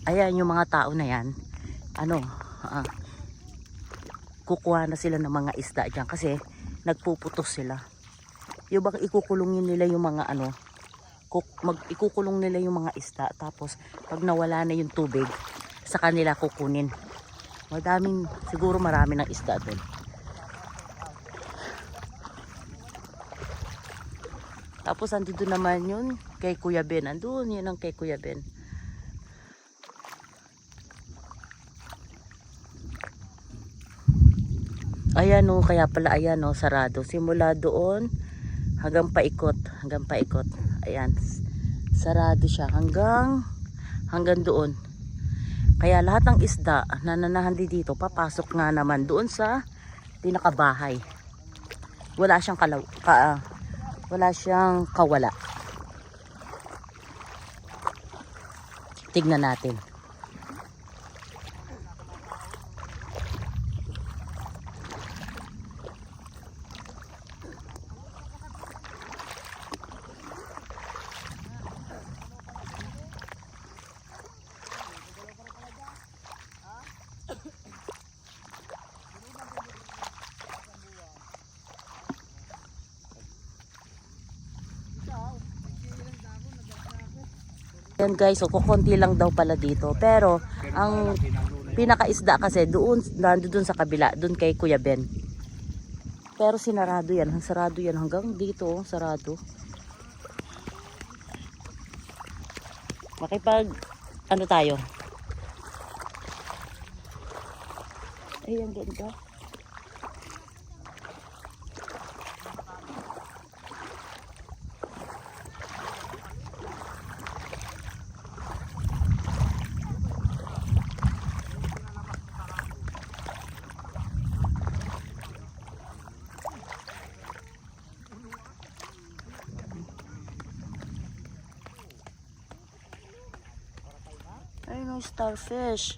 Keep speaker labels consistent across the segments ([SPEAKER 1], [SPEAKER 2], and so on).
[SPEAKER 1] Ayan yung mga tao na yan. Ano, kukuha na sila ng mga isda dyan kasi nagpuputos sila. Yung bang ikukulungin nila yung mga ano, ikukulong nila yung mga isda, tapos pag nawala na yung tubig sa kanila kukunin. Madaming, siguro marami ng isda doon. Tapos andito naman yun kay Kuya Ben. Andun yun ang kay Kuya Ben. Ayan o, kaya pala ayan o, sarado. Simula doon hanggang paikot. Ayan, sarado siya hanggang doon. Kaya lahat ng isda na nanahandi dito, papasok nga naman doon sa pinakabahay. Wala siyang kawala. Tignan natin. Yan guys, so kukunti lang daw pala dito. Pero ang pinakaisda kasi doon sa kabila, doon kay Kuya Ben. Pero sarado yan hanggang dito, sarado. Makipag ano tayo? Ay, ang ganda. Ay, no, starfish.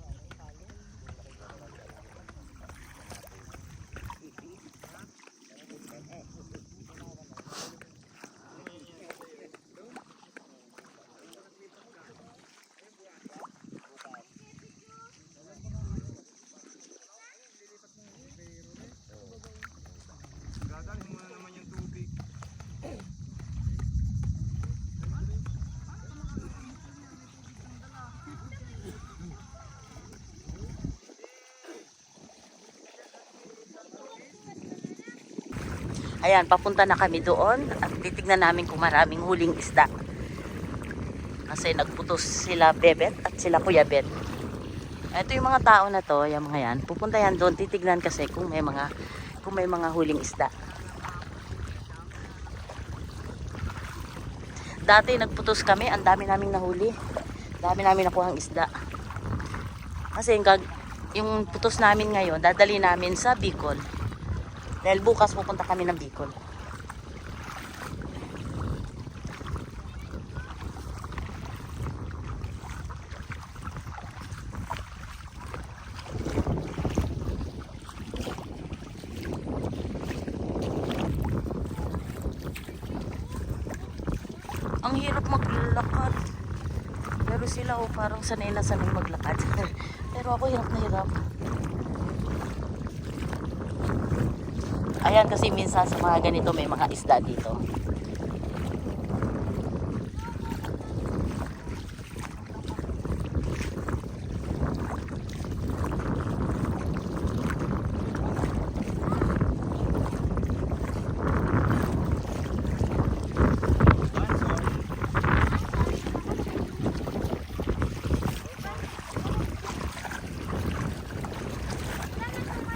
[SPEAKER 1] Ayan, papunta na kami doon at titignan namin kung maraming huling isda. Kasi nagputos sila Bebet at sila Kuya Ben. Ito yung mga tao na to, yung mga yan. Pupunta yan doon, titignan kasi kung may mga huling isda. Dati nagputos kami, ang dami naming nahuli. Dami namin nakuhang isda. Kasi yung putos namin ngayon, dadali namin sa Bicol. Dahil bukas pupunta kami ng Bicol. Ang hirap maglakad. Pero sila parang sanay na sanay maglakad. Pero ako hirap na hirap. Ayan, kasi minsan sa mga ganito may mga isda dito.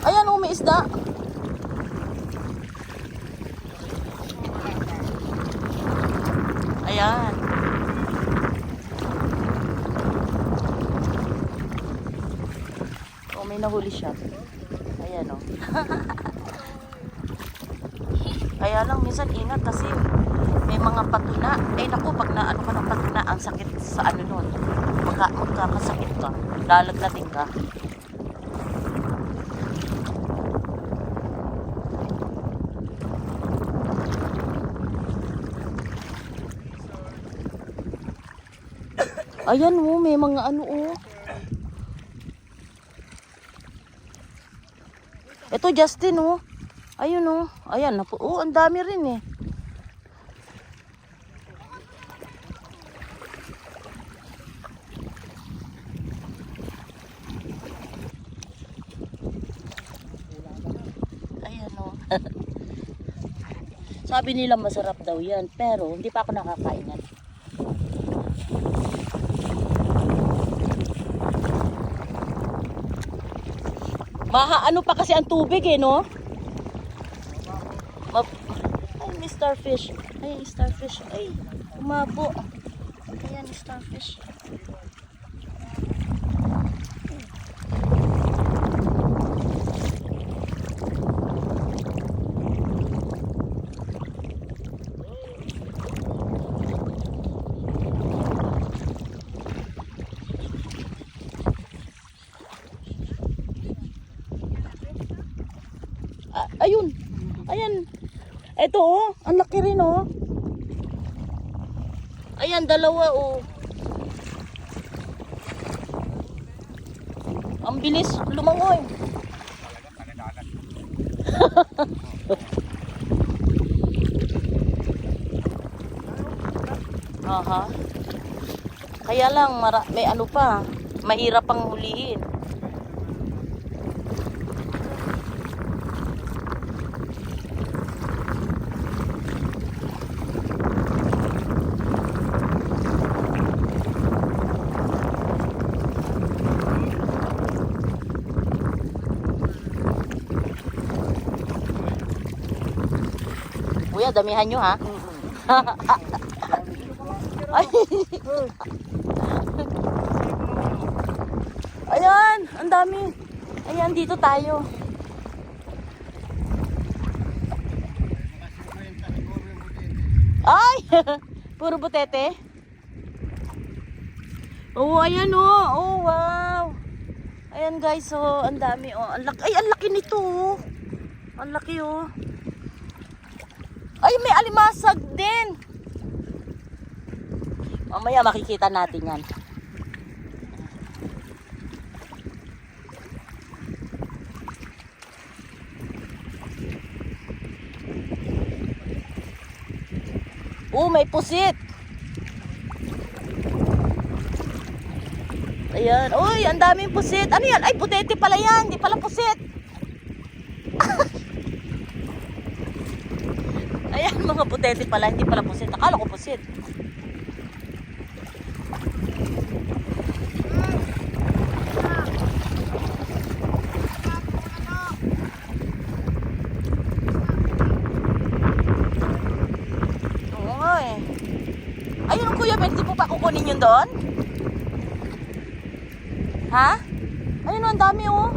[SPEAKER 1] Ayan, may isda. Ayan. May nahuli siya. Ayan o. Kaya lang minsan ingat kasi may mga patuna. Eh naku, pag naano ka ng patuna, ang sakit sa ano nun. Magkakasakit ka. Lalagnatin ka. Ayan may mga ano Ito, Justin, oh. Ayun, oh. Ayan, oh, ang dami rin, eh. Ayan, oh. Sabi nila masarap daw yan, pero hindi pa ako nakakain yan. Ano pa kasi ang tubig eh, no? Ay, may starfish. Ay, starfish. Ay, umabo. Ayan, starfish. Ayun. Ayan. Ito oh, ang laki rin oh. Ayan, dalawa oh. Ang bilis lumangoy. Aha. Kaya lang may ano pa, mahirap pang hulihin. Kuya, damihan nyo ha. Ay. Ayan, ang dami. Ayan, dito tayo. Ay, puro butete. Oh, ayan oh. Oh, wow. Ayan guys, oh, ang dami oh. Ay, ang laki nito oh. Ang laki oh. Ay, may alimasag din. Mamaya makikita natin yan. Oh, may pusit. Ayan. Uy, ang daming pusit. Ano yan? Ay, putete pala yan. Hindi pala pusit. Ayan, mga putete pala. Hindi pala pusit. Akala ko pusit. Oo nga eh. Ayun, Kuya Ben, di po pa kukunin yun doon? Ha? Ayun, ang dami oh.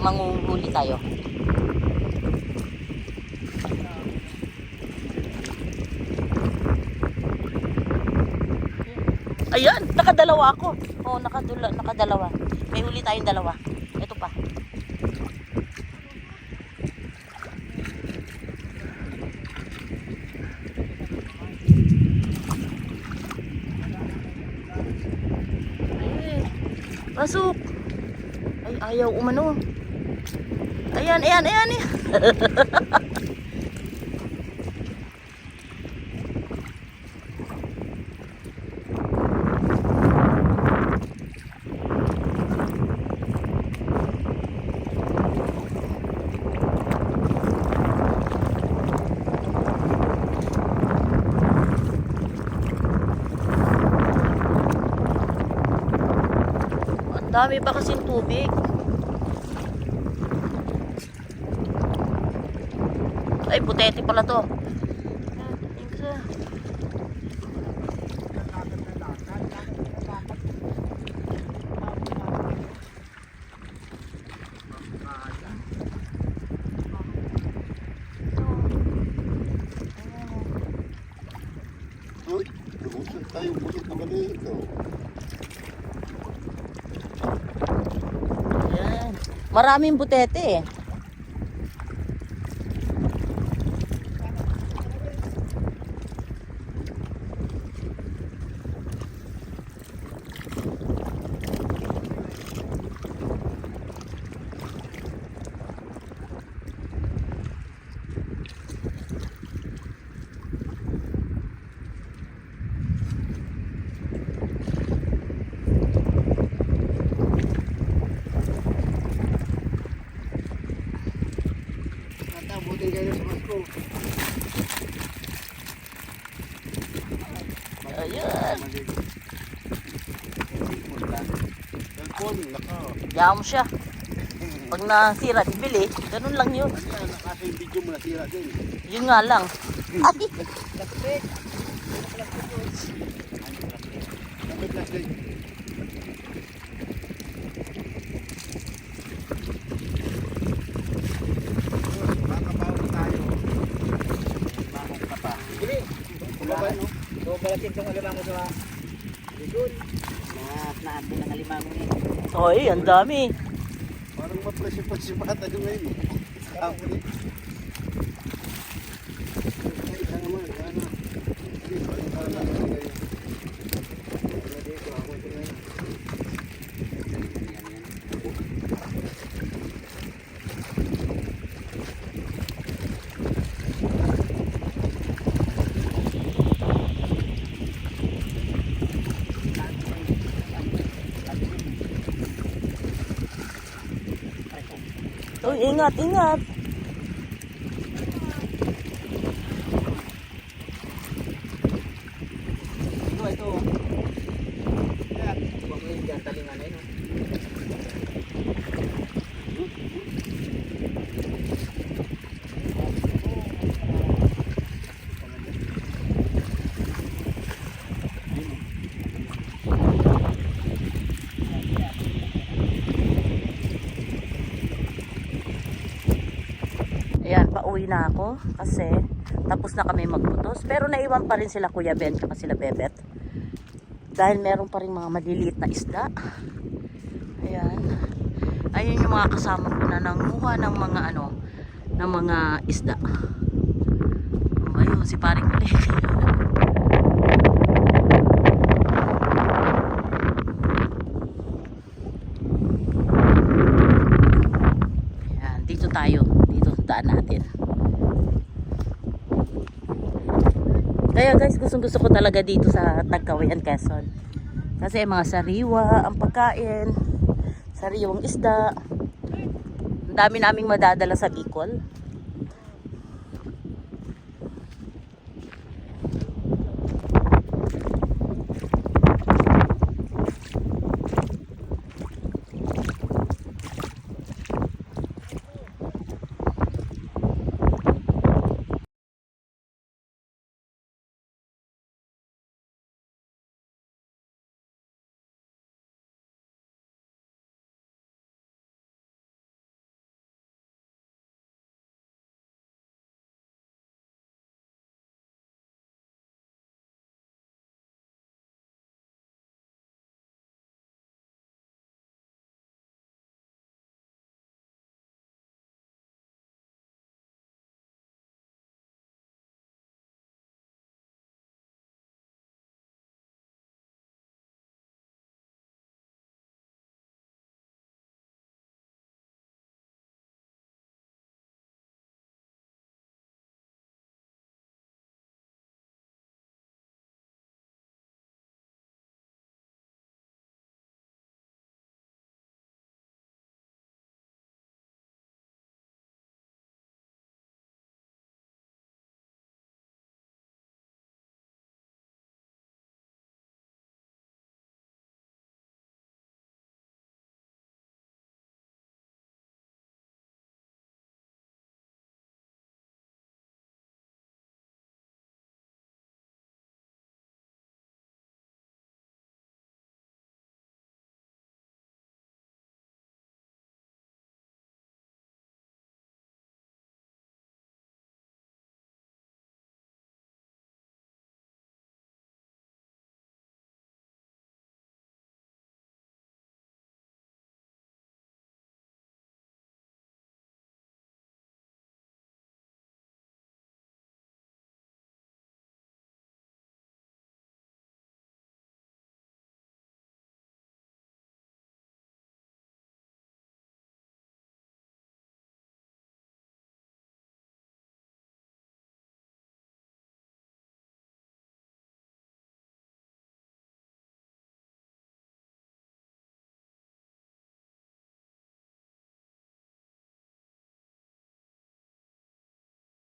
[SPEAKER 1] Manguhuli tayo. Ayan, nakadalawa ako. Oh, nakadalawa. May huli tayong dalawa. Ito pa. Ay, pasok. Ay, ayaw umano. Ayan. Ang dami pa kasing tubig. Ay, putete pala to.
[SPEAKER 2] Maliit to.
[SPEAKER 1] Ayan. Maraming butete eh.
[SPEAKER 2] Buti kayo sa Pasko.
[SPEAKER 1] Ayan.
[SPEAKER 2] Cellphone, naka.
[SPEAKER 1] Yaw mo siya. Pag nasira, ibili. Ganun lang yun.
[SPEAKER 2] Ano yan, nakaso yung video mo nasira din.
[SPEAKER 1] Yun nga lang. Ay!
[SPEAKER 2] Plastic. Plastic. Plastic. Makakabawi tayo. Makakap ka pa. Bili. Kumabay, no? So, balakin itong alimango sa likod. Natin ang alimango niya.
[SPEAKER 1] Oy, ang dami.
[SPEAKER 2] Parang mapresyo-presyo bata yung ngayon. Ako rin. Isa naman, ano? Hindi, parang parang ngayon. Dito, ako ito ngayon.
[SPEAKER 1] Uy, ingat, ingat.
[SPEAKER 2] Ito. Yan. Huwag mo yung talingan na yun.
[SPEAKER 1] Ayan, pauwi na ako kasi tapos na kami magputos. Pero naiwan pa rin sila Kuya Ben at sila Bebet. Dahil meron pa rin mga maliliit na isda. Ayan. Ayun yung mga kasama ko na nanguha ng mga ano, ng mga isda. Ayun, si paring kulit. Ayan, dito tayo. Dito daan natin. Kaya guys, gustong-gusto ko talaga dito sa Tagkawayan, Quezon. Kasi mga sariwa, ang pagkain, sariwang isda. Ang dami naming madadala sa Bicol.